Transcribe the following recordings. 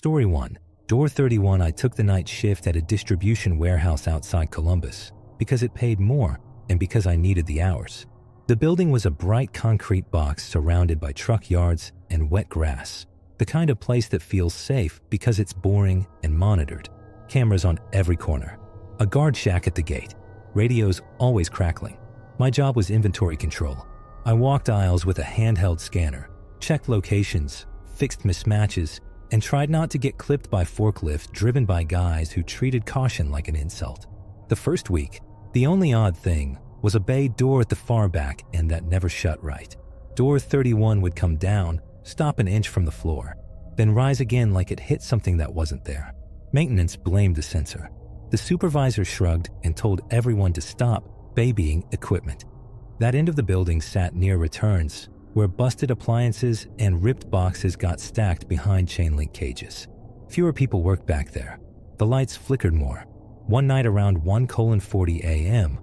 Story 1. Door 31. I took the night shift at a distribution warehouse outside Columbus because it paid more and because I needed the hours. The building was a bright concrete box surrounded by truck yards and wet grass, the kind of place that feels safe because it's boring and monitored. Cameras on every corner. A guard shack at the gate. Radios always crackling. My job was inventory control. I walked aisles with a handheld scanner, checked locations, fixed mismatches, and tried not to get clipped by forklifts driven by guys who treated caution like an insult. The first week, the only odd thing was a bay door at the far back and that never shut right. Door 31 would come down, stop an inch from the floor, then rise again like it hit something that wasn't there. Maintenance blamed the sensor. The supervisor shrugged and told everyone to stop babying equipment. That end of the building sat near returns, where busted appliances and ripped boxes got stacked behind chain link cages. Fewer people worked back there. The lights flickered more. One night around 1:40 a.m.,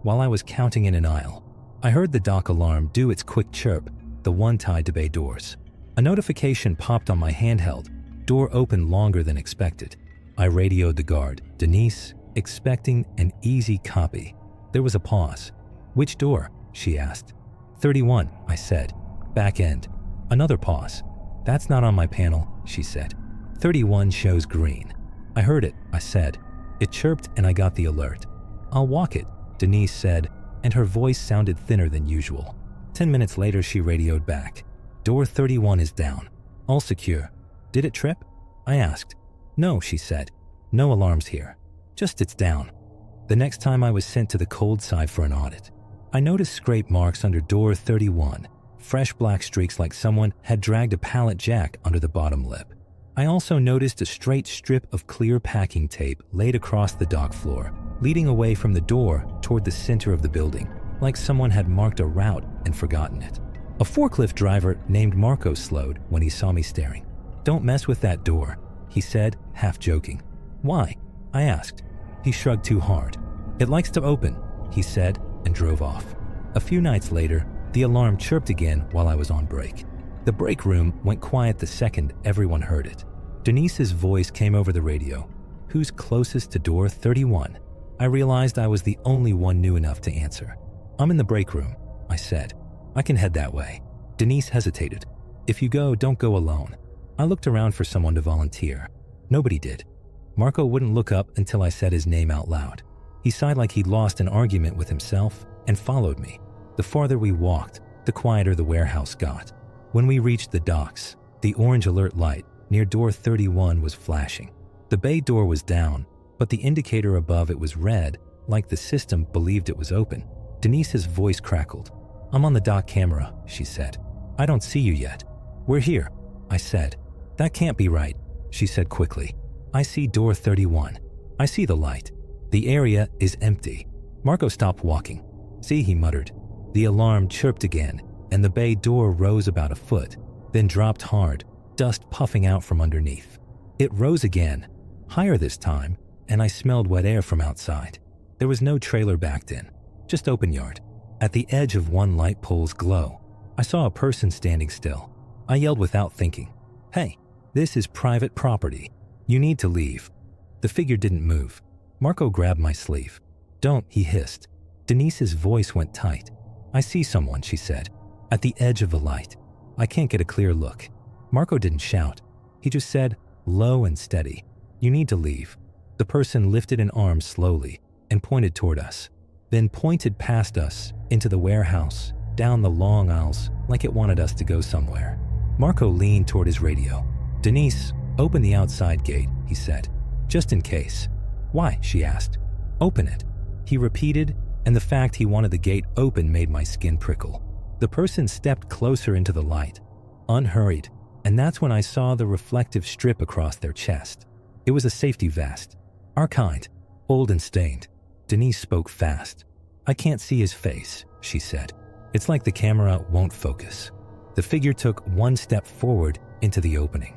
while I was counting in an aisle, I heard the dock alarm do its quick chirp, the one tied to bay doors. A notification popped on my handheld. Door opened longer than expected. I radioed the guard, Denise, expecting an easy copy. There was a pause. "Which door?" she asked. 31, I said. "Back end." Another pause. "That's not on my panel," she said. 31 shows green. "I heard it," I said. It chirped and I got the alert. "I'll walk it," Denise said, and her voice sounded thinner than usual. 10 minutes later, she radioed back. "Door 31 is down. All secure." "Did it trip?" I asked. "No," she said. "No alarms here. Just it's down." The next time I was sent to the cold side for an audit, I noticed scrape marks under door 31, fresh black streaks like someone had dragged a pallet jack under the bottom lip. I also noticed a straight strip of clear packing tape laid across the dock floor, leading away from the door toward the center of the building, like someone had marked a route and forgotten it. A forklift driver named Marco slowed when he saw me staring. "Don't mess with that door," he said, half joking. "Why?" I asked. He shrugged too hard. "It likes to open," he said, and drove off. A few nights later, the alarm chirped again while I was on break. The break room went quiet the second everyone heard it. Denise's voice came over the radio. "Who's closest to door 31? I realized I was the only one new enough to answer. "I'm in the break room," I said. "I can head that way." Denise hesitated. "If you go, don't go alone." I looked around for someone to volunteer. Nobody did. Marco wouldn't look up until I said his name out loud. He sighed like he'd lost an argument with himself and followed me. The farther we walked, the quieter the warehouse got. When we reached the docks, the orange alert light near door 31 was flashing. The bay door was down, but the indicator above it was red, like the system believed it was open. Denise's voice crackled. "I'm on the dock camera," she said. "I don't see you yet." "We're here," I said. "That can't be right," she said quickly. "I see door 31. I see the light. The area is empty." Marco stopped walking. "See," he muttered. The alarm chirped again, and the bay door rose about a foot, then dropped hard, dust puffing out from underneath. It rose again, higher this time, and I smelled wet air from outside. There was no trailer backed in, just open yard. At the edge of one light pole's glow, I saw a person standing still. I yelled without thinking, "Hey, this is private property. You need to leave." The figure didn't move. Marco grabbed my sleeve. "Don't," he hissed. Denise's voice went tight. "I see someone," she said, "at the edge of the light. I can't get a clear look." Marco didn't shout. He just said, low and steady, "You need to leave." The person lifted an arm slowly and pointed toward us, then pointed past us into the warehouse, down the long aisles like it wanted us to go somewhere. Marco leaned toward his radio. "Denise, open the outside gate," he said, "just in case." "Why?" she asked. "Open it," he repeated, and the fact he wanted the gate open made my skin prickle. The person stepped closer into the light, unhurried, and that's when I saw the reflective strip across their chest. It was a safety vest. Our kind, old and stained. Denise spoke fast. "I can't see his face," she said. "It's like the camera won't focus." The figure took one step forward into the opening.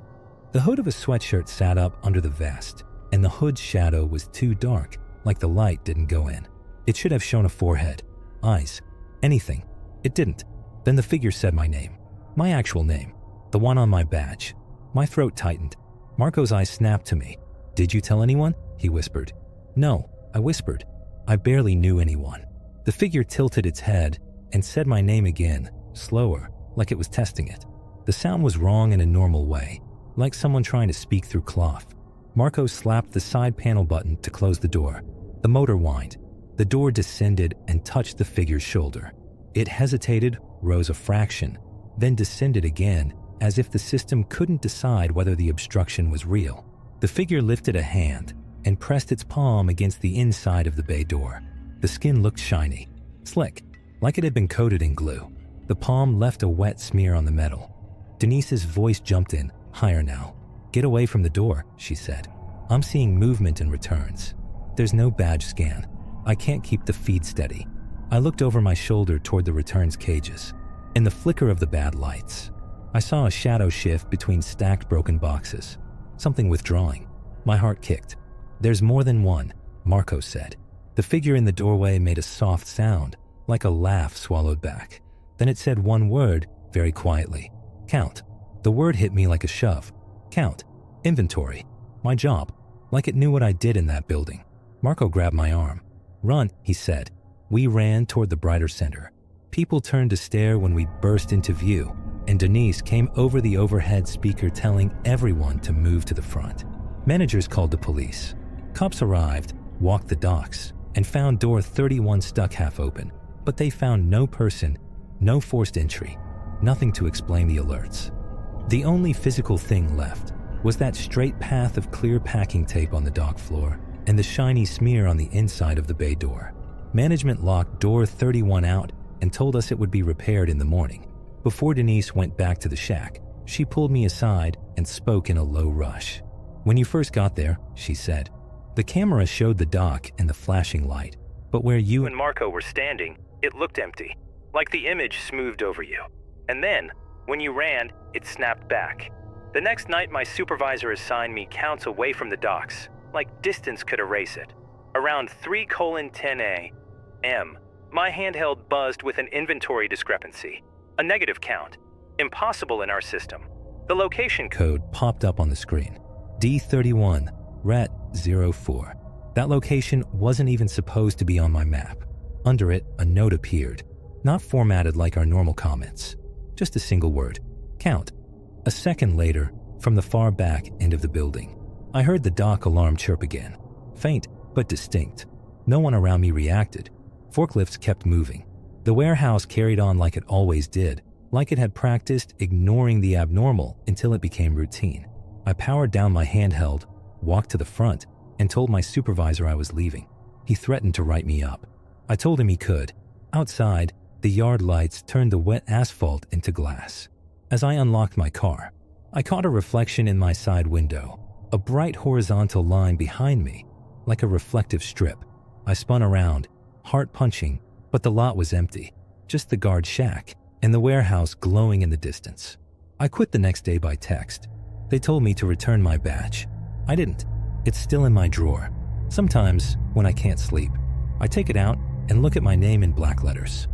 The hood of a sweatshirt sat up under the vest, and the hood's shadow was too dark, like the light didn't go in. It should have shown a forehead, eyes, anything. It didn't. Then the figure said my name. My actual name. The one on my badge. My throat tightened. Marco's eyes snapped to me. "Did you tell anyone?" he whispered. "No," I whispered. I barely knew anyone. The figure tilted its head and said my name again, slower, like it was testing it. The sound was wrong in a normal way, like someone trying to speak through cloth. Marco slapped the side panel button to close the door. The motor whined. The door descended and touched the figure's shoulder. It hesitated, rose a fraction, then descended again, as if the system couldn't decide whether the obstruction was real. The figure lifted a hand and pressed its palm against the inside of the bay door. The skin looked shiny, slick, like it had been coated in glue. The palm left a wet smear on the metal. Denise's voice jumped in, higher now. "Get away from the door," she said. "I'm seeing movement and returns. There's no badge scan. I can't keep the feed steady." I looked over my shoulder toward the returns cages. In the flicker of the bad lights, I saw a shadow shift between stacked broken boxes, something withdrawing. My heart kicked. "There's more than one," Marco said. The figure in the doorway made a soft sound, like a laugh swallowed back. Then it said one word, very quietly. "Count." The word hit me like a shove. Count. Inventory. My job. Like it knew what I did in that building. Marco grabbed my arm. "Run," he said. We ran toward the brighter center. People turned to stare when we burst into view, and Denise came over the overhead speaker telling everyone to move to the front. Managers called the police. Cops arrived, walked the docks, and found door 31 stuck half open, but they found no person, no forced entry, nothing to explain the alerts. The only physical thing left was that straight path of clear packing tape on the dock floor and the shiny smear on the inside of the bay door. Management locked door 31 out and told us it would be repaired in the morning. Before Denise went back to the shack, she pulled me aside and spoke in a low rush. "When you first got there," she said, "the camera showed the dock and the flashing light, but where you and Marco were standing, it looked empty, like the image smoothed over you. And then, when you ran, it snapped back. The next night, my supervisor assigned me counts away from the docks, like distance could erase it. Around 3:10 a.m., my handheld buzzed with an inventory discrepancy, a negative count, impossible in our system. The location code popped up on the screen, D31, RAT 04. That location wasn't even supposed to be on my map. Under it, a note appeared, not formatted like our normal comments, just a single word, count. A second later, from the far back end of the building, I heard the dock alarm chirp again, faint but distinct. No one around me reacted. Forklifts kept moving. The warehouse carried on like it always did, like it had practiced ignoring the abnormal until it became routine. I powered down my handheld, walked to the front, and told my supervisor I was leaving. He threatened to write me up. I told him he could. Outside, the yard lights turned the wet asphalt into glass. As I unlocked my car, I caught a reflection in my side window, a bright horizontal line behind me, like a reflective strip. I spun around, heart punching, but the lot was empty, just the guard shack and the warehouse glowing in the distance. I quit the next day by text. They told me to return my badge. I didn't. It's still in my drawer. Sometimes, when I can't sleep, I take it out and look at my name in black letters,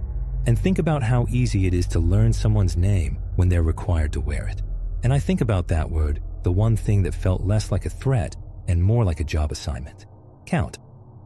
and think about how easy it is to learn someone's name when they're required to wear it. And I think about that word, the one thing that felt less like a threat and more like a job assignment. Count.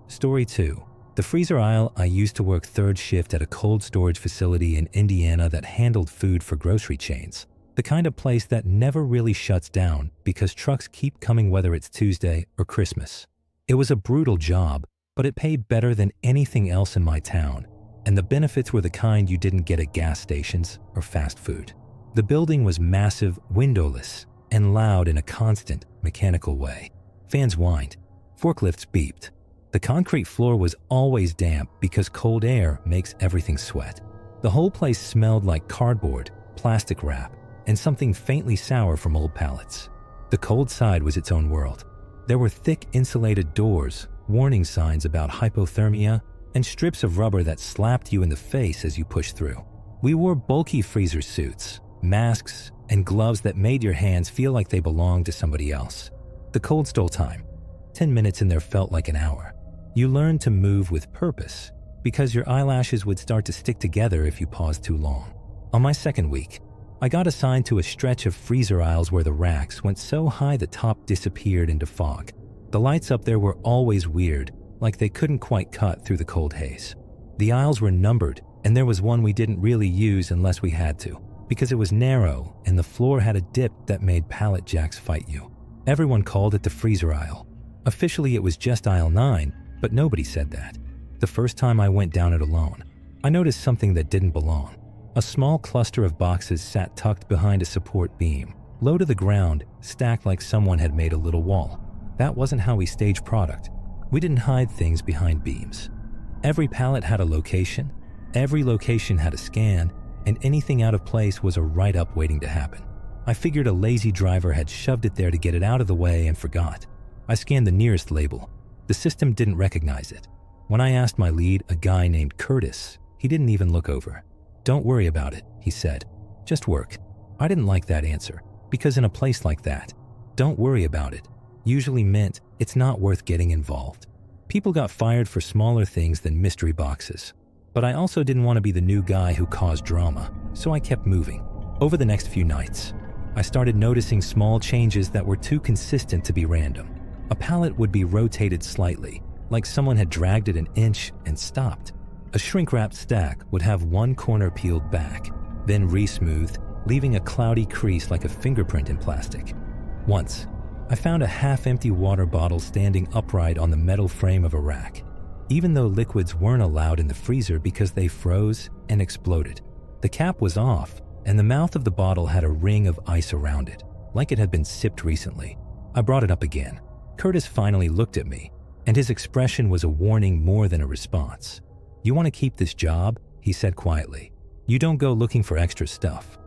Story 2. The freezer aisle I used to work third shift at a cold storage facility in Indiana that handled food for grocery chains. The kind of place that never really shuts down because trucks keep coming whether it's Tuesday or Christmas. It was a brutal job, but it paid better than anything else in my town, and the benefits were the kind you didn't get at gas stations or fast food. The building was massive, windowless, and loud in a constant, mechanical way. Fans whined. Forklifts beeped. The concrete floor was always damp because cold air makes everything sweat. The whole place smelled like cardboard, plastic wrap, and something faintly sour from old pallets. The cold side was its own world. There were thick insulated doors, warning signs about hypothermia, and strips of rubber that slapped you in the face as you pushed through. We wore bulky freezer suits, masks, and gloves that made your hands feel like they belonged to somebody else. The cold stole time. 10 minutes in there felt like an hour. You learned to move with purpose because your eyelashes would start to stick together if you paused too long. On my second week, I got assigned to a stretch of freezer aisles where the racks went so high the top disappeared into fog. The lights up there were always weird, like they couldn't quite cut through the cold haze. The aisles were numbered, and there was one we didn't really use unless we had to, because it was narrow and the floor had a dip that made pallet jacks fight you. Everyone called it the freezer aisle. Officially it was just aisle 9, but nobody said that. The first time I went down it alone, I noticed something that didn't belong. A small cluster of boxes sat tucked behind a support beam, low to the ground, stacked like someone had made a little wall. That wasn't how we stage product. We didn't hide things behind beams. Every pallet had a location, every location had a scan, and anything out of place was a write-up waiting to happen. I figured a lazy driver had shoved it there to get it out of the way and forgot. I scanned the nearest label. The system didn't recognize it. When I asked my lead, a guy named Curtis, he didn't even look over. "Don't worry about it," he said. "Just work." I didn't like that answer, because in a place like that, "don't worry about it" usually meant it's not worth getting involved. People got fired for smaller things than mystery boxes. But I also didn't want to be the new guy who caused drama, so I kept moving. Over the next few nights, I started noticing small changes that were too consistent to be random. A pallet would be rotated slightly, like someone had dragged it an inch and stopped. A shrink-wrapped stack would have one corner peeled back, then re-smoothed, leaving a cloudy crease like a fingerprint in plastic. Once, I found a half-empty water bottle standing upright on the metal frame of a rack, even though liquids weren't allowed in the freezer because they froze and exploded. The cap was off, and the mouth of the bottle had a ring of ice around it, like it had been sipped recently. I brought it up again. Curtis finally looked at me, and his expression was a warning more than a response. "You want to keep this job?" he said quietly. "You don't go looking for extra stuff."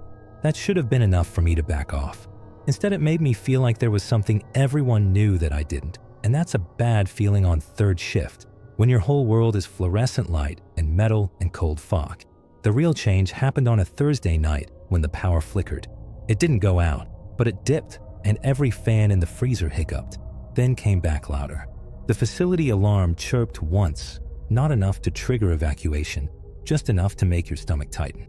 That should have been enough for me to back off. Instead, it made me feel like there was something everyone knew that I didn't, and that's a bad feeling on third shift, when your whole world is fluorescent light and metal and cold fog. The real change happened on a Thursday night when the power flickered. It didn't go out, but it dipped, and every fan in the freezer hiccuped, then came back louder. The facility alarm chirped once, not enough to trigger evacuation, just enough to make your stomach tighten.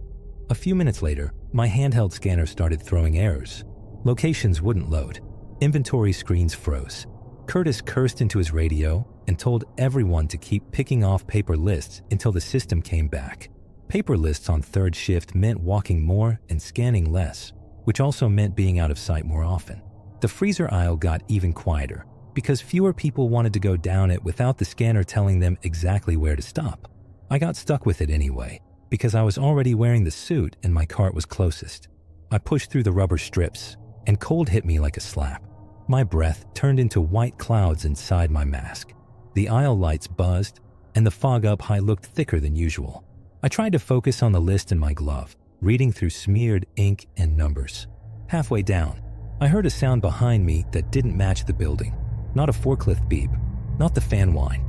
A few minutes later, my handheld scanner started throwing errors. Locations wouldn't load. Inventory screens froze. Curtis cursed into his radio and told everyone to keep picking off paper lists until the system came back. Paper lists on third shift meant walking more and scanning less, which also meant being out of sight more often. The freezer aisle got even quieter, because fewer people wanted to go down it without the scanner telling them exactly where to stop. I got stuck with it anyway, because I was already wearing the suit and my cart was closest. I pushed through the rubber strips, and cold hit me like a slap. My breath turned into white clouds inside my mask. The aisle lights buzzed, and the fog up high looked thicker than usual. I tried to focus on the list in my glove, reading through smeared ink and numbers. Halfway down, I heard a sound behind me that didn't match the building. Not a forklift beep, not the fan whine.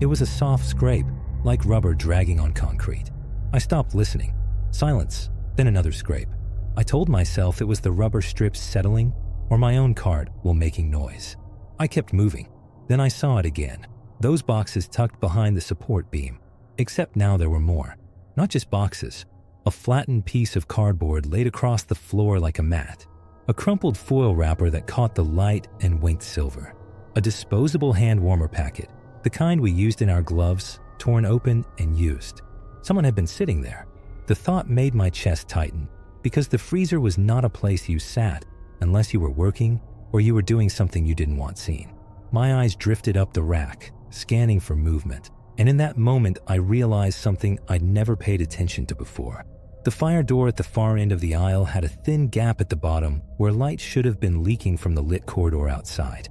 It was a soft scrape, like rubber dragging on concrete. I stopped listening. Silence, then another scrape. I told myself it was the rubber strips settling or my own cart while making noise. I kept moving. Then I saw it again. Those boxes tucked behind the support beam. Except now there were more. Not just boxes. A flattened piece of cardboard laid across the floor like a mat. A crumpled foil wrapper that caught the light and winked silver. A disposable hand warmer packet, the kind we used in our gloves, torn open and used. Someone had been sitting there. The thought made my chest tighten, because the freezer was not a place you sat unless you were working or you were doing something you didn't want seen. My eyes drifted up the rack, scanning for movement, and in that moment I realized something I'd never paid attention to before. The fire door at the far end of the aisle had a thin gap at the bottom where light should have been leaking from the lit corridor outside.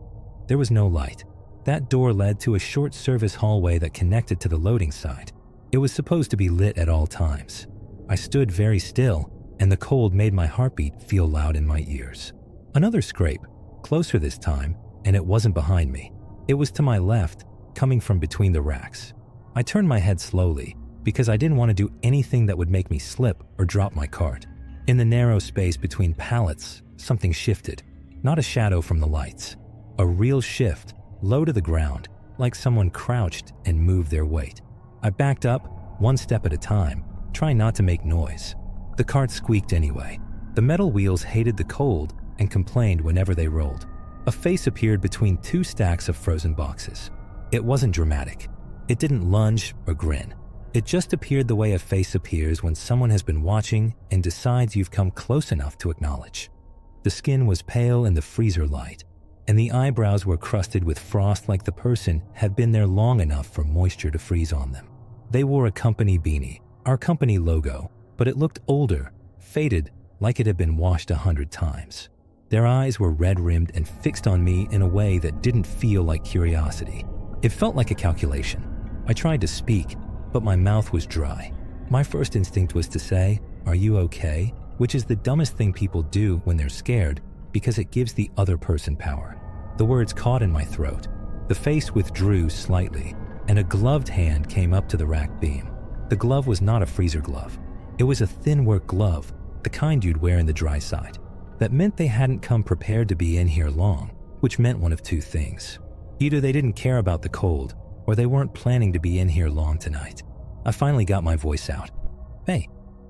There was no light. That door led to a short service hallway that connected to the loading side. It was supposed to be lit at all times. I stood very still, and the cold made my heartbeat feel loud in my ears. Another scrape, closer this time, and it wasn't behind me. It was to my left, coming from between the racks. I turned my head slowly, because I didn't want to do anything that would make me slip or drop my cart. In the narrow space between pallets, something shifted, not a shadow from the lights. A real shift, low to the ground, like someone crouched and moved their weight. I backed up, one step at a time, trying not to make noise. The cart squeaked anyway. The metal wheels hated the cold and complained whenever they rolled. A face appeared between two stacks of frozen boxes. It wasn't dramatic. It didn't lunge or grin. It just appeared the way a face appears when someone has been watching and decides you've come close enough to acknowledge. The skin was pale in the freezer light, and the eyebrows were crusted with frost like the person had been there long enough for moisture to freeze on them. They wore a company beanie, our company logo, but it looked older, faded, like it had been washed 100 times. Their eyes were red-rimmed and fixed on me in a way that didn't feel like curiosity. It felt like a calculation. I tried to speak, but my mouth was dry. My first instinct was to say, "Are you okay?" which is the dumbest thing people do when they're scared because it gives the other person power. The words caught in my throat. The face withdrew slightly, and a gloved hand came up to the rack beam. The glove was not a freezer glove. It was a thin work glove, the kind you'd wear in the dry side. That meant they hadn't come prepared to be in here long, which meant one of two things. Either they didn't care about the cold, or they weren't planning to be in here long tonight. I finally got my voice out. "Hey,"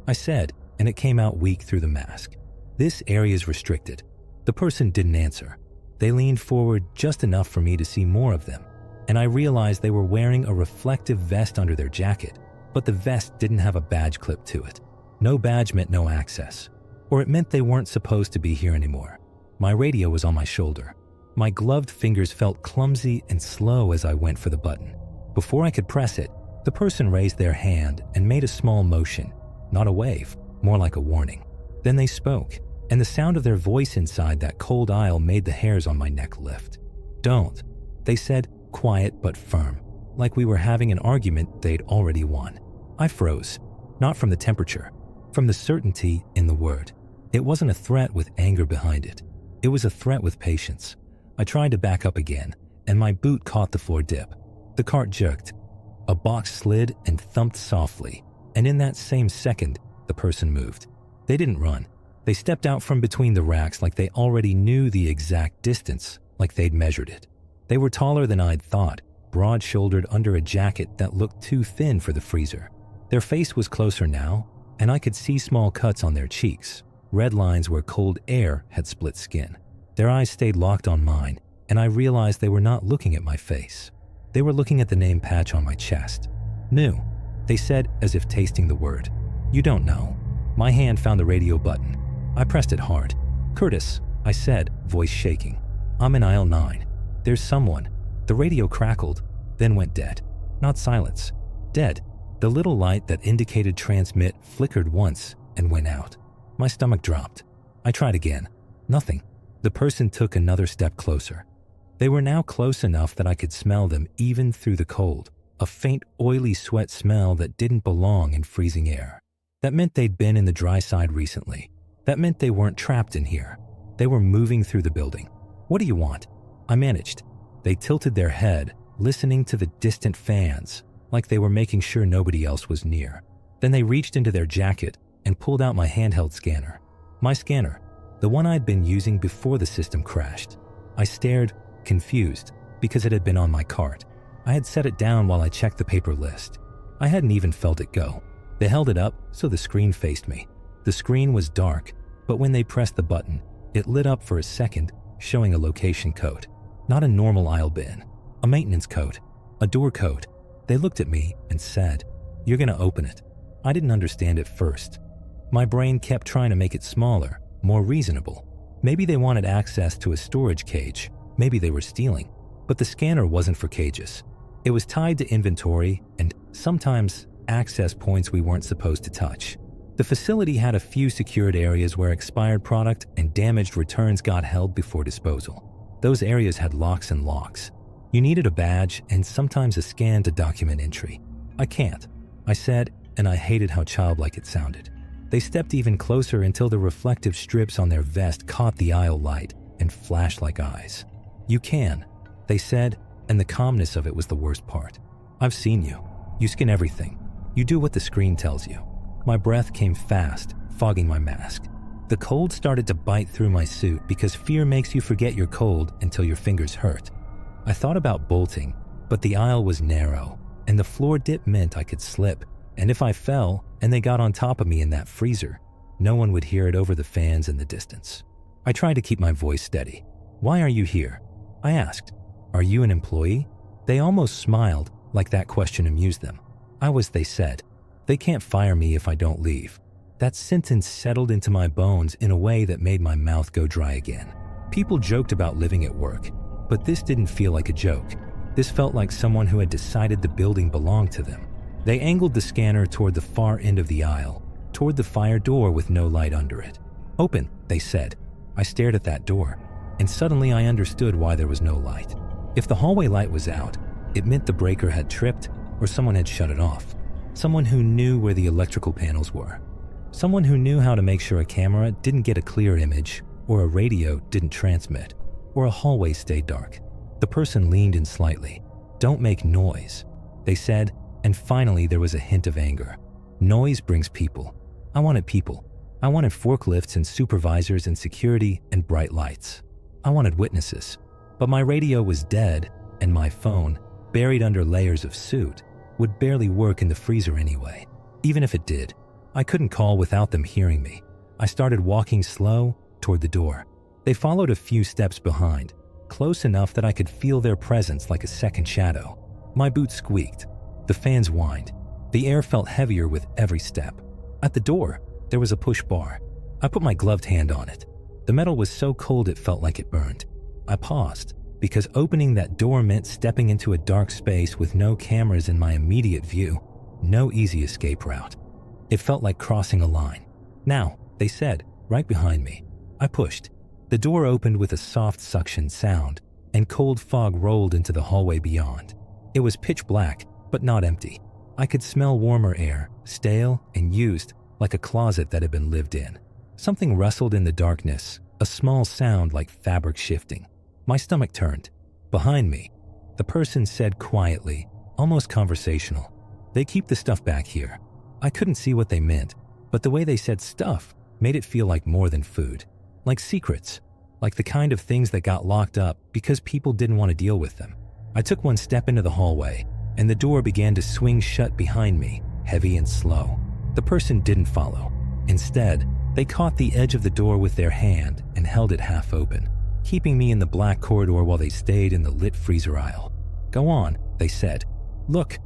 I said, and it came out weak through the mask. "This area's restricted." The person didn't answer. They leaned forward just enough for me to see more of them, and I realized they were wearing a reflective vest under their jacket, but the vest didn't have a badge clip to it. No badge meant no access, or it meant they weren't supposed to be here anymore. My radio was on my shoulder. My gloved fingers felt clumsy and slow as I went for the button. Before I could press it, the person raised their hand and made a small motion, not a wave, more like a warning. Then they spoke, and the sound of their voice inside that cold aisle made the hairs on my neck lift. "Don't," they said, quiet but firm, like we were having an argument they'd already won. I froze, not from the temperature, from the certainty in the word. It wasn't a threat with anger behind it. It was a threat with patience. I tried to back up again, and my boot caught the floor dip. The cart jerked. A box slid and thumped softly, and in that same second, the person moved. They didn't run. They stepped out from between the racks like they already knew the exact distance, like they'd measured it. They were taller than I'd thought, broad-shouldered under a jacket that looked too thin for the freezer. Their face was closer now, and I could see small cuts on their cheeks, red lines where cold air had split skin. Their eyes stayed locked on mine, and I realized they were not looking at my face. They were looking at the name patch on my chest. "New," they said as if tasting the word. "You don't know." My hand found the radio button. I pressed it hard. "Curtis," I said, voice shaking. "I'm in aisle 9. There's someone." The radio crackled, then went dead. Not silence. Dead. The little light that indicated transmit flickered once and went out. My stomach dropped. I tried again. Nothing. The person took another step closer. They were now close enough that I could smell them even through the cold, a faint oily sweat smell that didn't belong in freezing air. That meant they'd been in the dry side recently. That meant they weren't trapped in here. They were moving through the building. "What do you want?" I managed. They tilted their head, listening to the distant fans, like they were making sure nobody else was near. Then they reached into their jacket and pulled out my handheld scanner. My scanner, the one I'd been using before the system crashed. I stared, confused, because it had been on my cart. I had set it down while I checked the paper list. I hadn't even felt it go. They held it up so the screen faced me. The screen was dark, but when they pressed the button, it lit up for a second, showing a location code. Not a normal aisle bin, a maintenance code, a door code. They looked at me and said, "You're going to open it." I didn't understand at first. My brain kept trying to make it smaller, more reasonable. Maybe they wanted access to a storage cage. Maybe they were stealing. But the scanner wasn't for cages. It was tied to inventory and sometimes access points we weren't supposed to touch. The facility had a few secured areas where expired product and damaged returns got held before disposal. Those areas had locks and locks. You needed a badge and sometimes a scan to document entry. "I can't," I said, and I hated how childlike it sounded. They stepped even closer until the reflective strips on their vest caught the aisle light and flashed like eyes. "You can," they said, and the calmness of it was the worst part. "I've seen you. You scan everything. You do what the screen tells you." My breath came fast, fogging my mask. The cold started to bite through my suit because fear makes you forget you're cold until your fingers hurt. I thought about bolting, but the aisle was narrow, and the floor dip meant I could slip, and if I fell and they got on top of me in that freezer, No one would hear it over the fans in the distance. I tried to keep my voice steady. "Why are you here?" I asked. "Are you an employee?" They almost smiled, like that question amused them. "I was," they said. "They can't fire me if I don't leave." That sentence settled into my bones in a way that made my mouth go dry again. People joked about living at work, but this didn't feel like a joke. This felt like someone who had decided the building belonged to them. They angled the scanner toward the far end of the aisle, toward the fire door with no light under it. "Open," they said. I stared at that door, and suddenly I understood why there was no light. If the hallway light was out, it meant the breaker had tripped or someone had shut it off. Someone who knew where the electrical panels were. Someone who knew how to make sure a camera didn't get a clear image, or a radio didn't transmit, or a hallway stayed dark. The person leaned in slightly. "Don't make noise," they said, and finally there was a hint of anger. Noise brings people. I wanted people. I wanted forklifts and supervisors and security and bright lights. I wanted witnesses. But my radio was dead, and my phone, buried under layers of soot, would barely work in the freezer anyway. Even if it did, I couldn't call without them hearing me. I started walking slow toward the door. They followed a few steps behind, close enough that I could feel their presence like a second shadow. My boots squeaked. The fans whined. The air felt heavier with every step. At the door, there was a push bar. I put my gloved hand on it. The metal was so cold it felt like it burned. I paused, because opening that door meant stepping into a dark space with no cameras in my immediate view. No easy escape route. It felt like crossing a line. "Now," they said, right behind me. I pushed. The door opened with a soft suction sound, and cold fog rolled into the hallway beyond. It was pitch black, but not empty. I could smell warmer air, stale and used, like a closet that had been lived in. Something rustled in the darkness, a small sound like fabric shifting. My stomach turned. Behind me, the person said quietly, almost conversational, "They keep the stuff back here." I couldn't see what they meant, but the way they said stuff made it feel like more than food. Like secrets, like the kind of things that got locked up because people didn't want to deal with them. I took one step into the hallway, and the door began to swing shut behind me, heavy and slow. The person didn't follow. Instead, they caught the edge of the door with their hand and held it half open, keeping me in the black corridor while they stayed in the lit freezer aisle. "Go on," they said. "Look."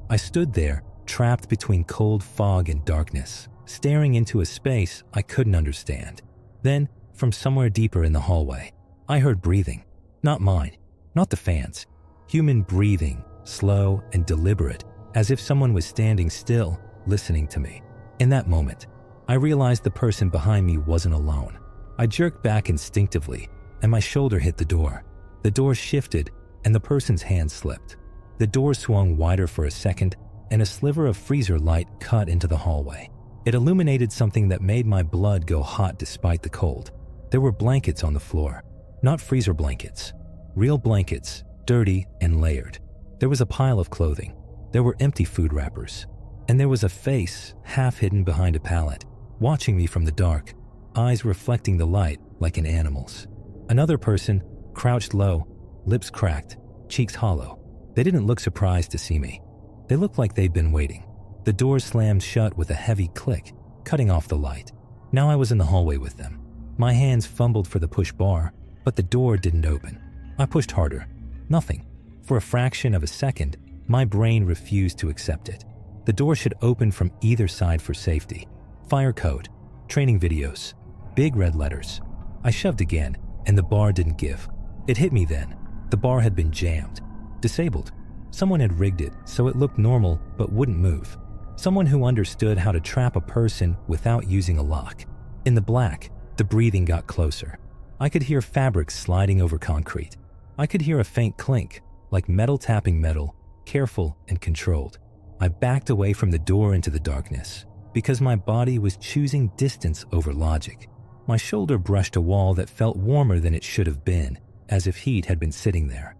I stood there, trapped between cold fog and darkness, staring into a space I couldn't understand. Then, from somewhere deeper in the hallway, I heard breathing. Not mine, not the fans. Human breathing, slow and deliberate, as if someone was standing still, listening to me. In that moment, I realized the person behind me wasn't alone. I jerked back instinctively, and my shoulder hit the door. The door shifted, and the person's hand slipped. The door swung wider for a second, and a sliver of freezer light cut into the hallway. It illuminated something that made my blood go hot despite the cold. There were blankets on the floor. Not freezer blankets. Real blankets, dirty and layered. There was a pile of clothing. There were empty food wrappers. And there was a face, half hidden behind a pallet, watching me from the dark, eyes reflecting the light like an animal's. Another person, crouched low, lips cracked, cheeks hollow. They didn't look surprised to see me. They looked like they'd been waiting. The door slammed shut with a heavy click, cutting off the light. Now I was in the hallway with them. My hands fumbled for the push bar, but the door didn't open. I pushed harder. Nothing. For a fraction of a second, my brain refused to accept it. The door should open from either side for safety. Fire code, training videos, big red letters. I shoved again, and the bar didn't give. It hit me then. The bar had been jammed. Disabled. Someone had rigged it so it looked normal but wouldn't move. Someone who understood how to trap a person without using a lock. In the black, the breathing got closer. I could hear fabric sliding over concrete. I could hear a faint clink, like metal tapping metal, careful and controlled. I backed away from the door into the darkness because my body was choosing distance over logic. My shoulder brushed a wall that felt warmer than it should have been, as if heat had been sitting there.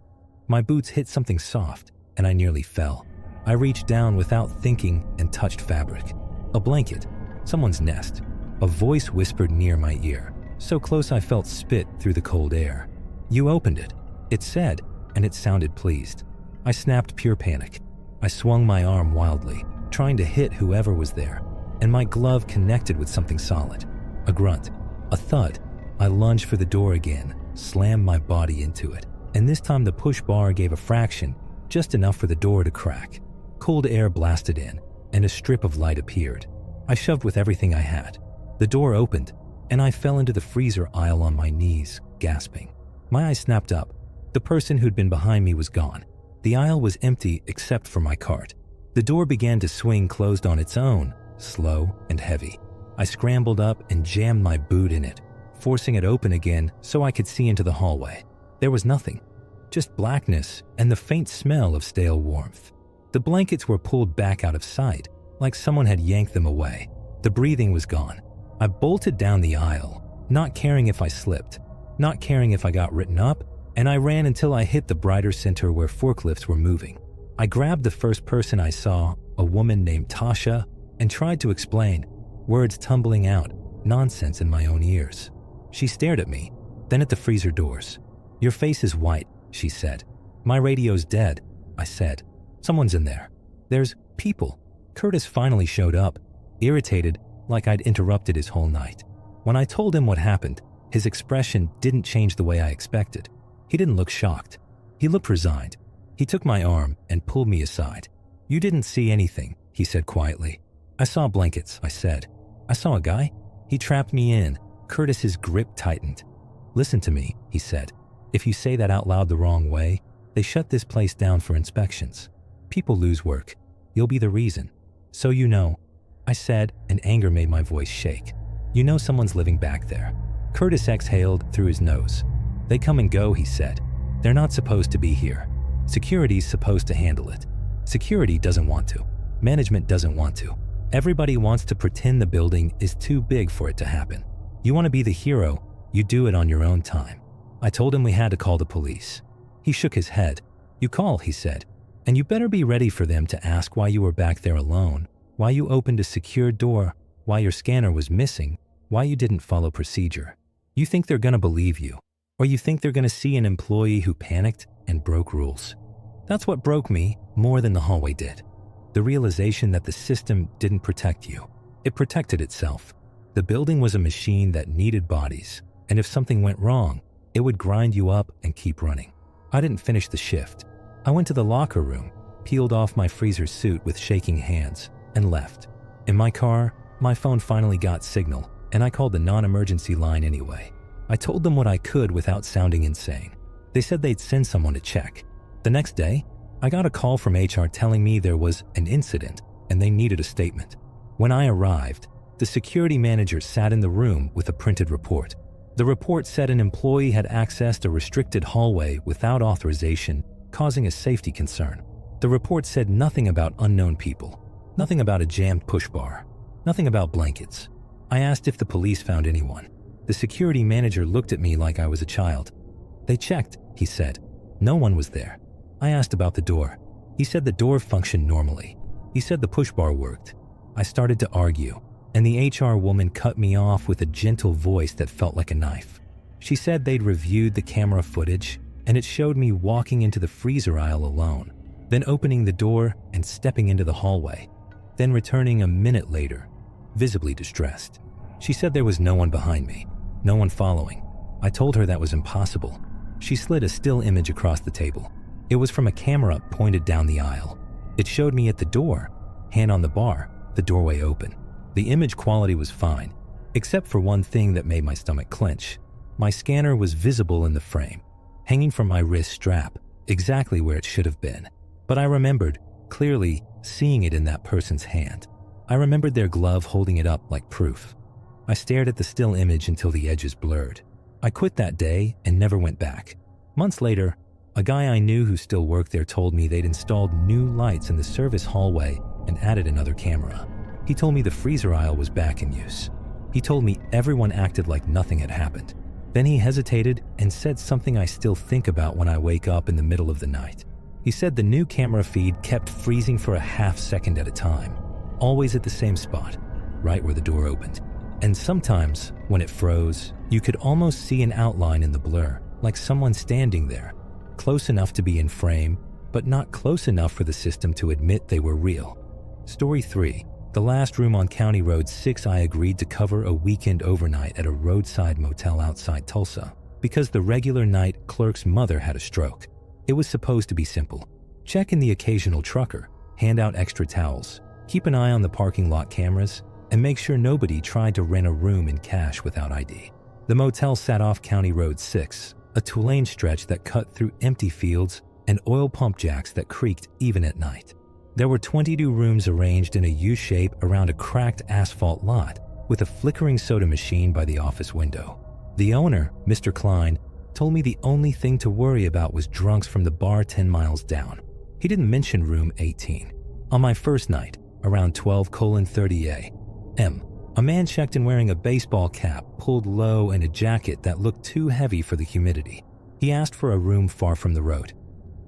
My boots hit something soft, and I nearly fell. I reached down without thinking and touched fabric. A blanket, someone's nest. A voice whispered near my ear, so close I felt spit through the cold air. "You opened it," it said, and it sounded pleased. I snapped pure panic. I swung my arm wildly, trying to hit whoever was there. and my glove connected with something solid. A grunt, a thud. I lunged for the door again, slammed my body into it, and this time the push bar gave a fraction, just enough for the door to crack. Cold air blasted in, and a strip of light appeared. I shoved with everything I had. The door opened, and I fell into the freezer aisle on my knees, gasping. My eyes snapped up. The person who'd been behind me was gone. The aisle was empty except for my cart. The door began to swing closed on its own, slow and heavy. I scrambled up and jammed my boot in it, forcing it open again so I could see into the hallway. There was nothing, just blackness and the faint smell of stale warmth. The blankets were pulled back out of sight, like someone had yanked them away. The breathing was gone. I bolted down the aisle, not caring if I slipped, not caring if I got written up, and I ran until I hit the brighter center where forklifts were moving. I grabbed the first person I saw, a woman named Tasha, and tried to explain, words tumbling out, nonsense in my own ears. She stared at me, then at the freezer doors. "Your face is white," she said. "My radio's dead," I said. "Someone's in there. There's people." Curtis finally showed up, irritated like I'd interrupted his whole night. When I told him what happened, his expression didn't change the way I expected. He didn't look shocked. He looked resigned. He took my arm and pulled me aside. "You didn't see anything," he said quietly. "I saw blankets," I said. "I saw a guy. He trapped me in." Curtis's grip tightened. "Listen to me," he said. "If you say that out loud the wrong way, they shut this place down for inspections. People lose work. You'll be the reason. So you know," I said, and anger made my voice shake. "You know someone's living back there." Curtis exhaled through his nose. "They come and go," he said. "They're not supposed to be here. Security's supposed to handle it. Security doesn't want to. Management doesn't want to. Everybody wants to pretend the building is too big for it to happen. You want to be the hero, you do it on your own time." I told him we had to call the police. He shook his head. "You call," he said, "and you better be ready for them to ask why you were back there alone, why you opened a secure door, why your scanner was missing, why you didn't follow procedure. You think they're going to believe you, or you think they're going to see an employee who panicked and broke rules." That's what broke me more than the hallway did. The realization that the system didn't protect you. It protected itself. The building was a machine that needed bodies, and if something went wrong, it would grind you up and keep running. I didn't finish the shift. I went to the locker room, peeled off my freezer suit with shaking hands, and left. In my car, my phone finally got signal, and I called the non-emergency line anyway. I told them what I could without sounding insane. They said they'd send someone to check. The next day, I got a call from HR telling me there was an incident and they needed a statement. When I arrived, the security manager sat in the room with a printed report. The report said an employee had accessed a restricted hallway without authorization, causing a safety concern. The report said nothing about unknown people, nothing about a jammed push bar, nothing about blankets. I asked if the police found anyone. The security manager looked at me like I was a child. "They checked," he said. "No one was there." I asked about the door. He said the door functioned normally. He said the push bar worked. I started to argue, and the HR woman cut me off with a gentle voice that felt like a knife. She said they'd reviewed the camera footage, and it showed me walking into the freezer aisle alone, then opening the door and stepping into the hallway, then returning a minute later, visibly distressed. She said there was no one behind me, no one following. I told her that was impossible. She slid a still image across the table. It was from a camera pointed down the aisle. It showed me at the door, hand on the bar, the doorway open. The image quality was fine, except for one thing that made my stomach clench. My scanner was visible in the frame, hanging from my wrist strap, exactly where it should have been. But I remembered, clearly, seeing it in that person's hand. I remembered their glove holding it up like proof. I stared at the still image until the edges blurred. I quit that day and never went back. Months later, a guy I knew who still worked there told me they'd installed new lights in the service hallway and added another camera. He told me the freezer aisle was back in use. He told me everyone acted like nothing had happened. Then he hesitated and said something I still think about when I wake up in the middle of the night. He said the new camera feed kept freezing for a half second at a time, always at the same spot, right where the door opened. And sometimes, when it froze, you could almost see an outline in the blur, like someone standing there, close enough to be in frame, but not close enough for the system to admit they were real. Story 3. The last room on County Road 6 I agreed to cover a weekend overnight at a roadside motel outside Tulsa because the regular night clerk's mother had a stroke. It was supposed to be simple. Check in the occasional trucker, hand out extra towels, keep an eye on the parking lot cameras, and make sure nobody tried to rent a room in cash without ID. The motel sat off County Road 6, a two-lane stretch that cut through empty fields and oil pump jacks that creaked even at night. There were 22 rooms arranged in a U-shape around a cracked asphalt lot with a flickering soda machine by the office window. The owner, Mr. Klein, told me the only thing to worry about was drunks from the bar 10 miles down. He didn't mention room 18. On my first night, around 12:30 a.m., a man checked in wearing a baseball cap pulled low and a jacket that looked too heavy for the humidity. He asked for a room far from the road.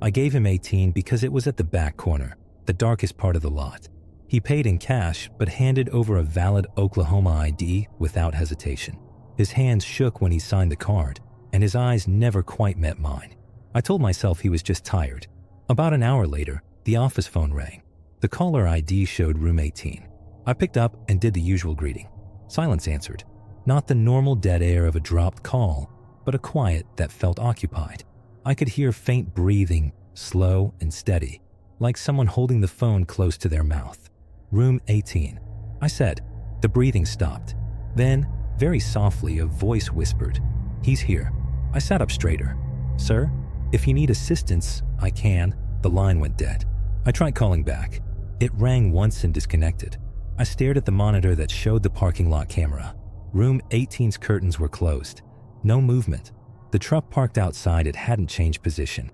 I gave him 18 because it was at the back corner, the darkest part of the lot. He paid in cash but handed over a valid Oklahoma ID without hesitation. His hands shook when he signed the card, and his eyes never quite met mine. I told myself he was just tired. About an hour later, the office phone rang. The caller ID showed room 18. I picked up and did the usual greeting. Silence answered. Not the normal dead air of a dropped call, but a quiet that felt occupied. I could hear faint breathing, slow and steady, like someone holding the phone close to their mouth. Room 18. I said. The breathing stopped. Then, very softly, a voice whispered, "He's here." I sat up straighter. "Sir, if you need assistance, I can." The line went dead. I tried calling back. It rang once and disconnected. I stared at the monitor that showed the parking lot camera. Room 18's curtains were closed. No movement. The truck parked outside, it hadn't changed position.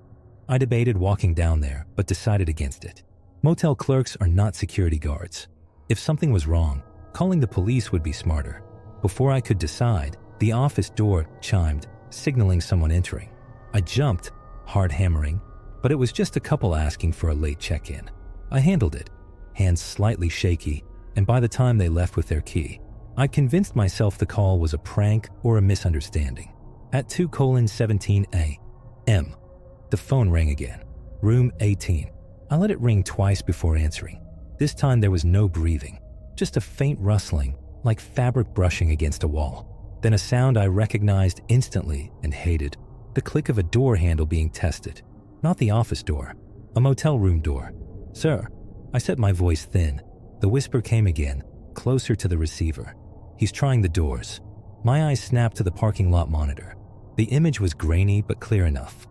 I debated walking down there, but decided against it. Motel clerks are not security guards. If something was wrong, calling the police would be smarter. Before I could decide, the office door chimed, signaling someone entering. I jumped, hard hammering, but it was just a couple asking for a late check-in. I handled it, hands slightly shaky, and by the time they left with their key, I convinced myself the call was a prank or a misunderstanding. At 2:17 a.m., the phone rang again. Room 18. I let it ring twice before answering. This time there was no breathing, just a faint rustling, like fabric brushing against a wall. Then a sound I recognized instantly and hated, the click of a door handle being tested. Not the office door, a motel room door. "Sir," I set my voice thin. The whisper came again, closer to the receiver. "He's trying the doors." My eyes snapped to the parking lot monitor. The image was grainy but clear enough.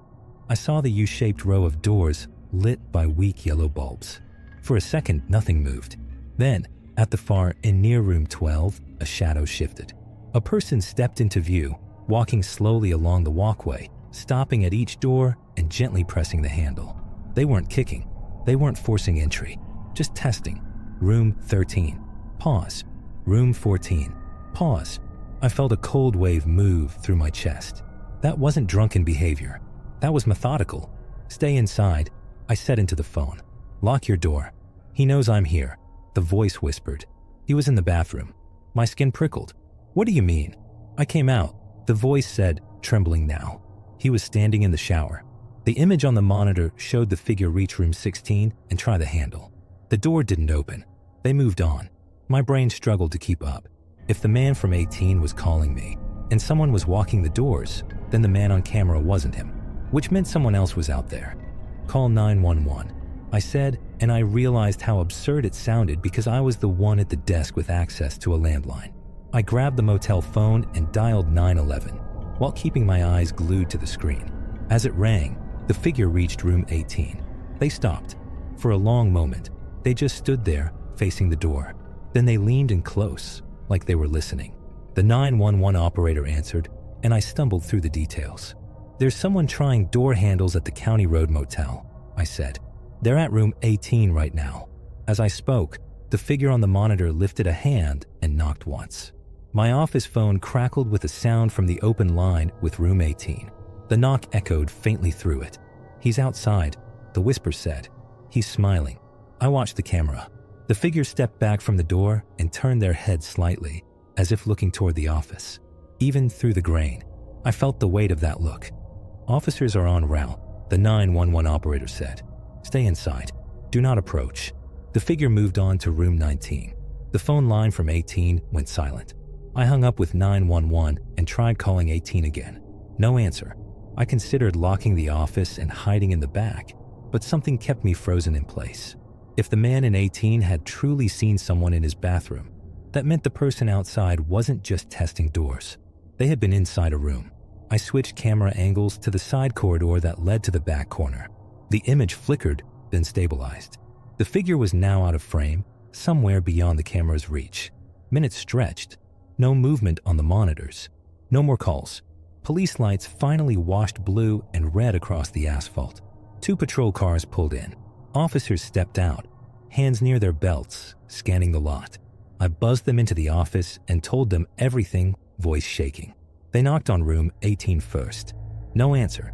I saw the U-shaped row of doors lit by weak yellow bulbs. For a second, nothing moved. Then, at the far end near room 12, a shadow shifted. A person stepped into view, walking slowly along the walkway, stopping at each door and gently pressing the handle. They weren't kicking. They weren't forcing entry. Just testing. Room 13. Pause. Room 14. Pause. I felt a cold wave move through my chest. That wasn't drunken behavior. That was methodical. "Stay inside," I said into the phone. "Lock your door. He knows I'm here," the voice whispered. He was in the bathroom. My skin prickled. "What do you mean?" I came out. The voice said, trembling now. He was standing in the shower. The image on the monitor showed the figure reach room 16 and try the handle. The door didn't open. They moved on. My brain struggled to keep up. If the man from 18 was calling me, and someone was walking the doors, then the man on camera wasn't him, which meant someone else was out there. "Call 911, I said, and I realized how absurd it sounded because I was the one at the desk with access to a landline. I grabbed the motel phone and dialed 911, while keeping my eyes glued to the screen. As it rang, the figure reached room 18. They stopped. For a long moment, they just stood there, facing the door. Then they leaned in close, like they were listening. The 911 operator answered, and I stumbled through the details. "There's someone trying door handles at the County Road Motel," I said. "They're at room 18 right now." As I spoke, the figure on the monitor lifted a hand and knocked once. My office phone crackled with a sound from the open line with room 18. The knock echoed faintly through it. "He's outside," the whisper said. "He's smiling." I watched the camera. The figure stepped back from the door and turned their head slightly, as if looking toward the office. Even through the grain, I felt the weight of that look. "Officers are en route," the 911 operator said. "Stay inside. Do not approach." The figure moved on to room 19. The phone line from 18 went silent. I hung up with 911 and tried calling 18 again. No answer. I considered locking the office and hiding in the back, but something kept me frozen in place. If the man in 18 had truly seen someone in his bathroom, that meant the person outside wasn't just testing doors. They had been inside a room. I switched camera angles to the side corridor that led to the back corner. The image flickered, then stabilized. The figure was now out of frame, somewhere beyond the camera's reach. Minutes stretched. No movement on the monitors. No more calls. Police lights finally washed blue and red across the asphalt. 2 patrol cars pulled in. Officers stepped out, hands near their belts, scanning the lot. I buzzed them into the office and told them everything, voice shaking. They knocked on room 18 first. No answer.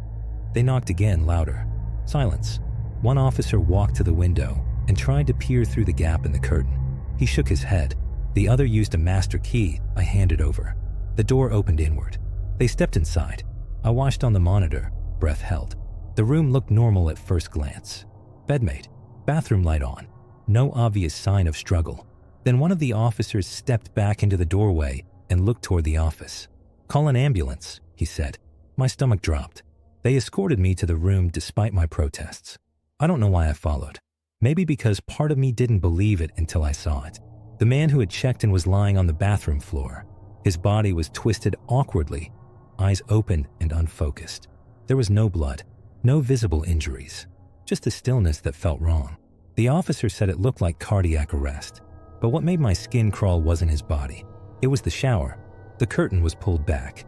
They knocked again, louder. Silence. One officer walked to the window and tried to peer through the gap in the curtain. He shook his head. The other used a master key I handed over. The door opened inward. They stepped inside. I watched on the monitor, breath held. The room looked normal at first glance. Bedmate, bathroom light on. No obvious sign of struggle. Then one of the officers stepped back into the doorway and looked toward the office. "Call an ambulance," he said. My stomach dropped. They escorted me to the room despite my protests. I don't know why I followed. Maybe because part of me didn't believe it until I saw it. The man who had checked in was lying on the bathroom floor. His body was twisted awkwardly, eyes open and unfocused. There was no blood, no visible injuries, just a stillness that felt wrong. The officer said it looked like cardiac arrest, but what made my skin crawl wasn't his body. It was the shower. The curtain was pulled back.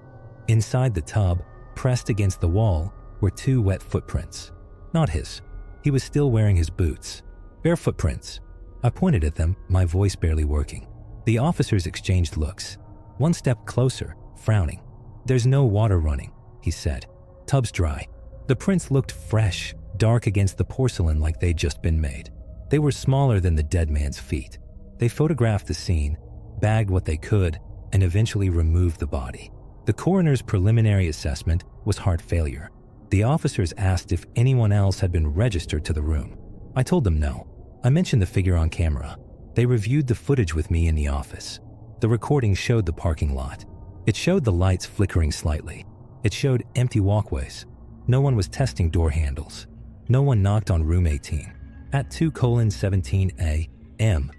Inside the tub, pressed against the wall, were 2 wet footprints. Not his. He was still wearing his boots. Bare footprints. I pointed at them, my voice barely working. The officers exchanged looks. One stepped closer, frowning. "There's no water running," he said. "Tub's dry." The prints looked fresh, dark against the porcelain like they'd just been made. They were smaller than the dead man's feet. They photographed the scene, bagged what they could, and eventually removed the body. The coroner's preliminary assessment was heart failure. The officers asked if anyone else had been registered to the room. I told them no. I mentioned the figure on camera. They reviewed the footage with me in the office. The recording showed the parking lot. It showed the lights flickering slightly. It showed empty walkways. No one was testing door handles. No one knocked on room 18. At 2:17 a.m.,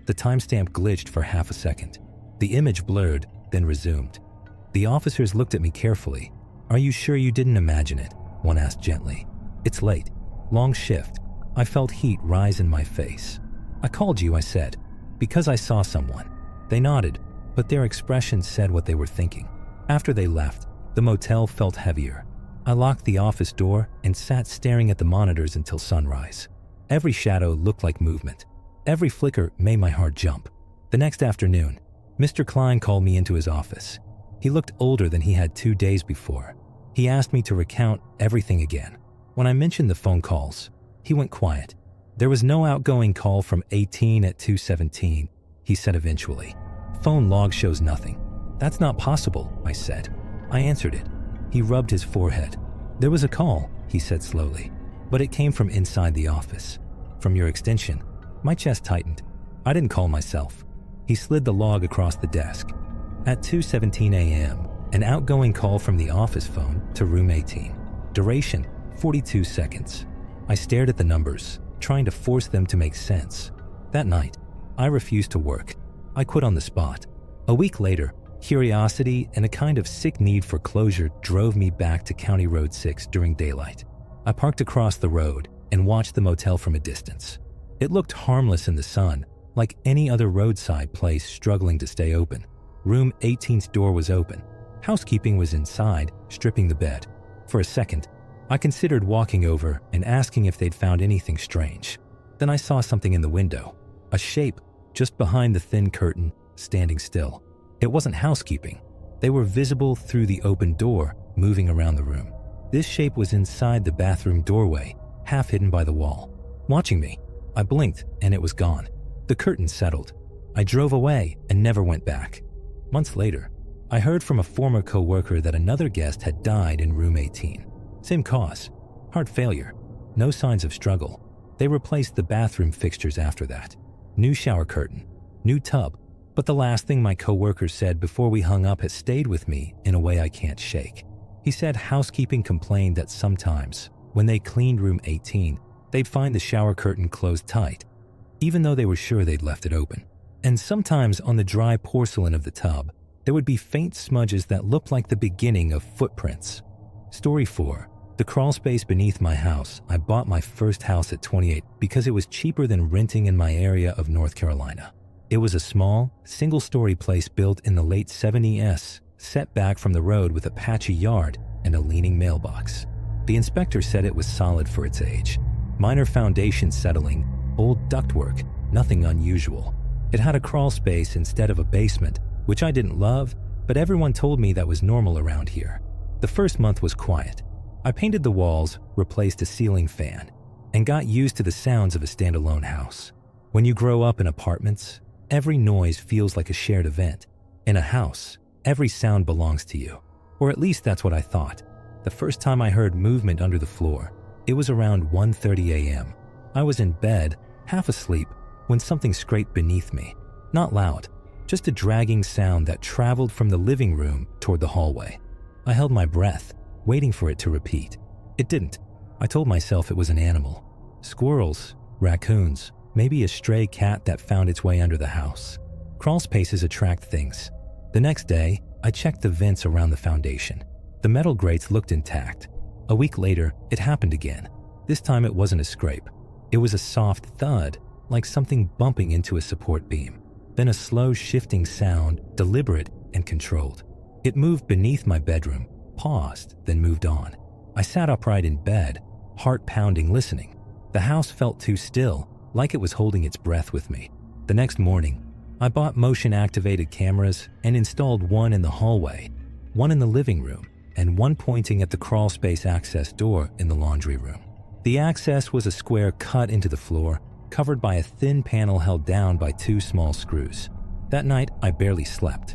the timestamp glitched for half a second. The image blurred, then resumed. The officers looked at me carefully. "Are you sure you didn't imagine it?" one asked gently. "It's late. Long shift." I felt heat rise in my face. "I called you," I said, "because I saw someone." They nodded, but their expressions said what they were thinking. After they left, the motel felt heavier. I locked the office door and sat staring at the monitors until sunrise. Every shadow looked like movement. Every flicker made my heart jump. The next afternoon, Mr. Klein called me into his office. He looked older than he had 2 days before. He asked me to recount everything again. When I mentioned the phone calls, he went quiet. "There was no outgoing call from 18 at 2:17, he said eventually. "Phone log shows nothing." "That's not possible," I said. I answered it. He rubbed his forehead. "There was a call," he said slowly, "but it came from inside the office. From your extension." My chest tightened. I didn't call myself. He slid the log across the desk. At 2:17 a.m., an outgoing call from the office phone to room 18. Duration, 42 seconds. I stared at the numbers, trying to force them to make sense. That night, I refused to work. I quit on the spot. A week later, curiosity and a kind of sick need for closure drove me back to County Road 6 during daylight. I parked across the road and watched the motel from a distance. It looked harmless in the sun, like any other roadside place struggling to stay open. Room 18's door was open. Housekeeping was inside, stripping the bed. For a second, I considered walking over and asking if they'd found anything strange. Then I saw something in the window, a shape just behind the thin curtain, standing still. It wasn't housekeeping. They were visible through the open door, moving around the room. This shape was inside the bathroom doorway, half hidden by the wall. Watching me, I blinked and it was gone. The curtain settled. I drove away and never went back. Months later, I heard from a former co-worker that another guest had died in room 18. Same cause, heart failure. No signs of struggle. They replaced the bathroom fixtures after that. New shower curtain. new tub. But the last thing my coworker said before we hung up has stayed with me in a way I can't shake. He said housekeeping complained that sometimes, when they cleaned room 18, they'd find the shower curtain closed tight, even though they were sure they'd left it open. And sometimes on the dry porcelain of the tub, there would be faint smudges that looked like the beginning of footprints. Story 4. The crawl space beneath my house. I bought my first house at 28 because it was cheaper than renting in my area of North Carolina. It was a small, single-story place built in the late 70s, set back from the road with a patchy yard and a leaning mailbox. The inspector said it was solid for its age. Minor foundation settling, old ductwork, nothing unusual. It had a crawl space instead of a basement, which I didn't love, but everyone told me that was normal around here. The first month was quiet. I painted the walls, replaced a ceiling fan, and got used to the sounds of a standalone house. When you grow up in apartments, every noise feels like a shared event. In a house, every sound belongs to you. Or at least that's what I thought. The first time I heard movement under the floor, it was around 1:30 a.m. I was in bed, half asleep, when something scraped beneath me. Not loud, just a dragging sound that traveled from the living room toward the hallway. I held my breath, waiting for it to repeat. It didn't. I told myself it was an animal. Squirrels, raccoons, maybe a stray cat that found its way under the house. Crawl spaces attract things. The next day, I checked the vents around the foundation. The metal grates looked intact. A week later, it happened again. This time it wasn't a scrape. It was a soft thud, like something bumping into a support beam. Then a slow shifting sound, deliberate and controlled. It moved beneath my bedroom, paused, then moved on. I sat upright in bed, heart pounding, listening. The house felt too still, like it was holding its breath with me. The next morning, I bought motion-activated cameras and installed one in the hallway, one in the living room, and one pointing at the crawl space access door in the laundry room. The access was a square cut into the floor, covered by a thin panel held down by two small screws. That night, I barely slept.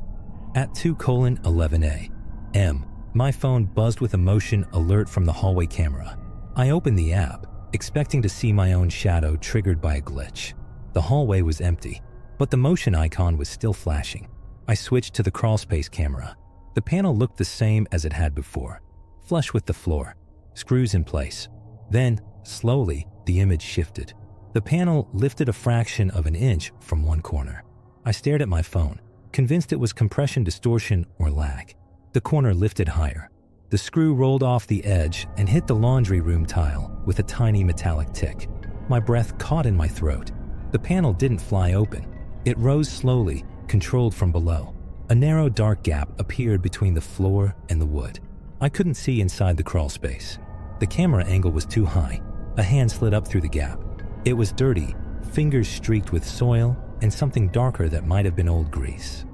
At 2:11 a.m., my phone buzzed with a motion alert from the hallway camera. I opened the app, expecting to see my own shadow triggered by a glitch. The hallway was empty, but the motion icon was still flashing. I switched to the crawlspace camera. The panel looked the same as it had before, flush with the floor, screws in place. Then, slowly, the image shifted. The panel lifted a fraction of an inch from one corner. I stared at my phone, convinced it was compression distortion or lag. The corner lifted higher. The screw rolled off the edge and hit the laundry room tile with a tiny metallic tick. My breath caught in my throat. The panel didn't fly open. It rose slowly, controlled from below. A narrow, dark gap appeared between the floor and the wood. I couldn't see inside the crawl space. The camera angle was too high. A hand slid up through the gap. It was dirty, fingers streaked with soil, and something darker that might have been old grease.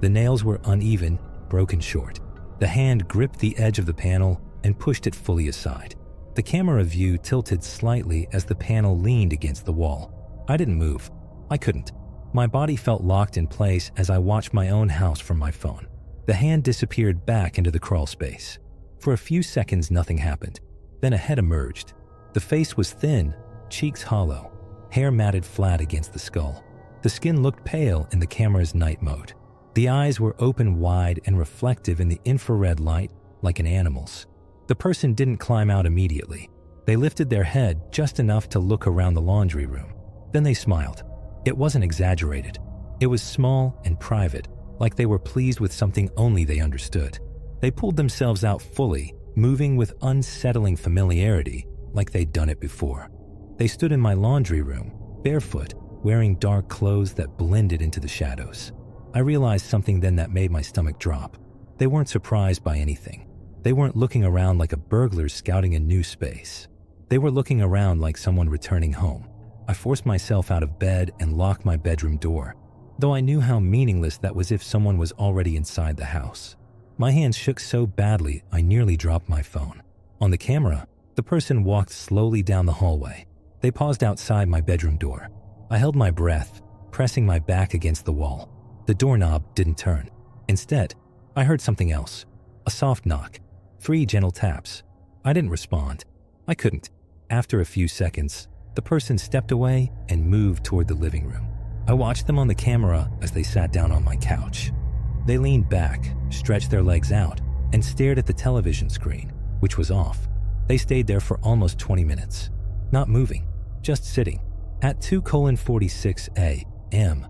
The nails were uneven, broken short. The hand gripped the edge of the panel and pushed it fully aside. The camera view tilted slightly as the panel leaned against the wall. I didn't move. I couldn't. My body felt locked in place as I watched my own house from my phone. The hand disappeared back into the crawl space. For a few seconds, nothing happened. Then a head emerged. The face was thin, cheeks hollow, hair matted flat against the skull. The skin looked pale in the camera's night mode. The eyes were open wide and reflective in the infrared light like an animal's. The person didn't climb out immediately. They lifted their head just enough to look around the laundry room. Then they smiled. It wasn't exaggerated. It was small and private, like they were pleased with something only they understood. They pulled themselves out fully, moving with unsettling familiarity, like they'd done it before. They stood in my laundry room, barefoot, wearing dark clothes that blended into the shadows. I realized something then that made my stomach drop. They weren't surprised by anything. They weren't looking around like a burglar scouting a new space. They were looking around like someone returning home. I forced myself out of bed and locked my bedroom door, though I knew how meaningless that was if someone was already inside the house. My hands shook so badly I nearly dropped my phone. On the camera, the person walked slowly down the hallway. They paused outside my bedroom door. I held my breath, pressing my back against the wall. The doorknob didn't turn. Instead, I heard something else. A soft knock. 3 gentle taps. I didn't respond. I couldn't. After a few seconds, the person stepped away and moved toward the living room. I watched them on the camera as they sat down on my couch. They leaned back, stretched their legs out, and stared at the television screen, which was off. They stayed there for almost 20 minutes, not moving, just sitting. At 2:46 a.m.,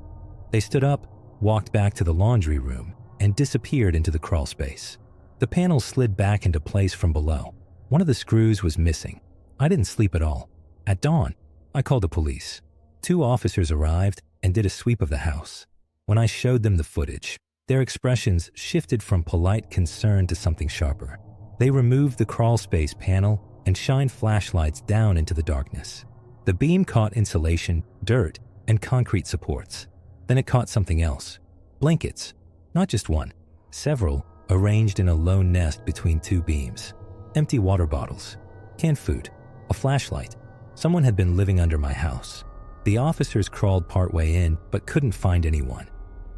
they stood up, walked back to the laundry room, and disappeared into the crawl space. The panel slid back into place from below. One of the screws was missing. I didn't sleep at all. At dawn, I called the police. 2 officers arrived and did a sweep of the house. When I showed them the footage, their expressions shifted from polite concern to something sharper. They removed the crawl space panel and shined flashlights down into the darkness. The beam caught insulation, dirt, and concrete supports. Then it caught something else. Blankets. Not just one. Several, arranged in a lone nest between 2 beams. Empty water bottles. Canned food. A flashlight. Someone had been living under my house. The officers crawled partway in, but couldn't find anyone.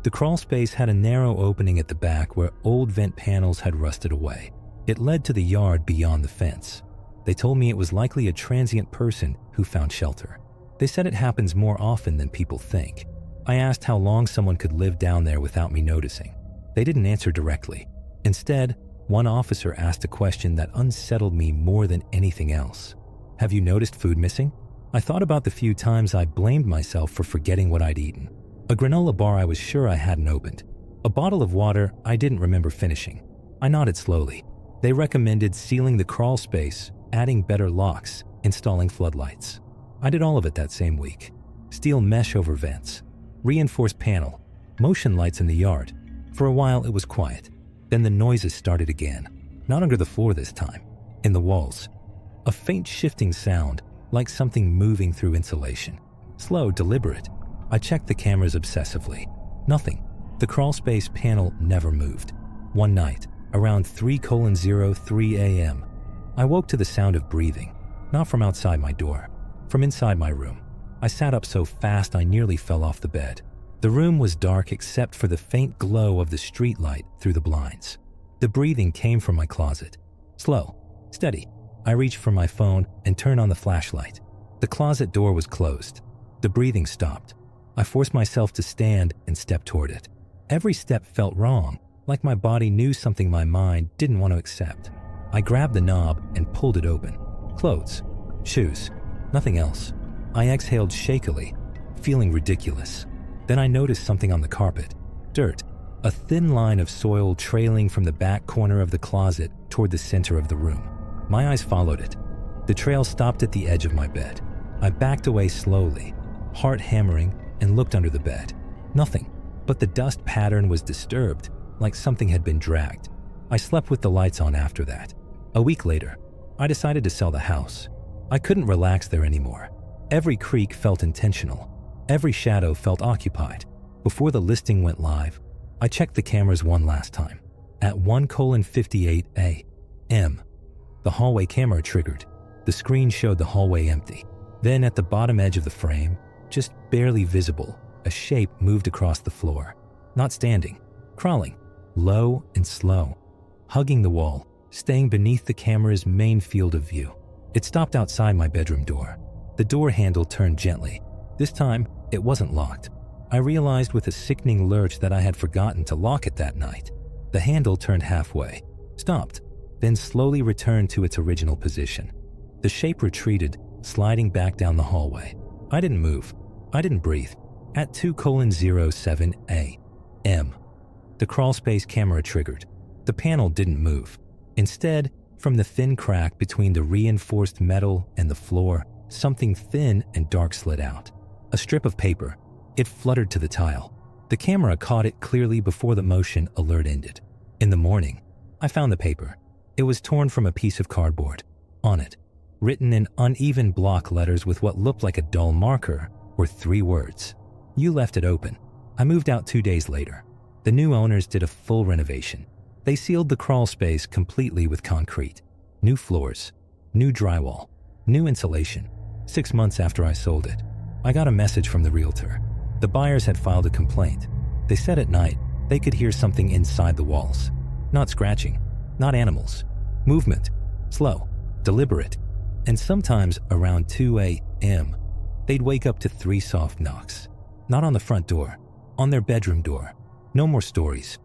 The crawl space had a narrow opening at the back where old vent panels had rusted away. It led to the yard beyond the fence. They told me it was likely a transient person who found shelter. They said it happens more often than people think. I asked how long someone could live down there without me noticing. They didn't answer directly. Instead, one officer asked a question that unsettled me more than anything else. Have you noticed food missing? I thought about the few times I blamed myself for forgetting what I'd eaten. A granola bar I was sure I hadn't opened. A bottle of water I didn't remember finishing. I nodded slowly. They recommended sealing the crawl space, adding better locks, installing floodlights. I did all of it that same week. Steel mesh over vents, reinforced panel, motion lights in the yard. For a while it was quiet. Then the noises started again. Not under the floor this time, in the walls. A faint shifting sound, like something moving through insulation. Slow, deliberate. I checked the cameras obsessively. Nothing. The crawl space panel never moved. One night, around 3:03 a.m., I woke to the sound of breathing, not from outside my door, from inside my room. I sat up so fast I nearly fell off the bed. The room was dark except for the faint glow of the street light through the blinds. The breathing came from my closet. Slow, steady. I reached for my phone and turned on the flashlight. The closet door was closed. The breathing stopped. I forced myself to stand and step toward it. Every step felt wrong, like my body knew something my mind didn't want to accept. I grabbed the knob and pulled it open. Clothes, shoes, nothing else. I exhaled shakily, feeling ridiculous. Then I noticed something on the carpet. Dirt, a thin line of soil trailing from the back corner of the closet toward the center of the room. My eyes followed it. The trail stopped at the edge of my bed. I backed away slowly, heart hammering, and looked under the bed. Nothing, but the dust pattern was disturbed, like something had been dragged. I slept with the lights on after that. A week later, I decided to sell the house. I couldn't relax there anymore. Every creak felt intentional. Every shadow felt occupied. Before the listing went live, I checked the cameras one last time. At 1:58 a.m., the hallway camera triggered. The screen showed the hallway empty. Then at the bottom edge of the frame, just barely visible, a shape moved across the floor. Not standing, crawling, low and slow, hugging the wall, staying beneath the camera's main field of view. It stopped outside my bedroom door. The door handle turned gently. This time, it wasn't locked. I realized with a sickening lurch that I had forgotten to lock it that night. The handle turned halfway, stopped, then slowly returned to its original position. The shape retreated, sliding back down the hallway. I didn't move. I didn't breathe. At 2:07 a.m., the crawl space camera triggered. The panel didn't move. Instead, from the thin crack between the reinforced metal and the floor, something thin and dark slid out. A strip of paper. It fluttered to the tile. The camera caught it clearly before the motion alert ended. In the morning, I found the paper. It was torn from a piece of cardboard. On it, written in uneven block letters with what looked like a dull marker, were 3 words. You left it open. I moved out 2 days later. The new owners did a full renovation. They sealed the crawl space completely with concrete. New floors, new drywall, new insulation. 6 months after I sold it, I got a message from the realtor. The buyers had filed a complaint. They said at night they could hear something inside the walls. Not scratching, not animals. Movement, slow, deliberate. And sometimes around 2 a.m., they'd wake up to 3 soft knocks. Not on the front door, on their bedroom door. No more stories.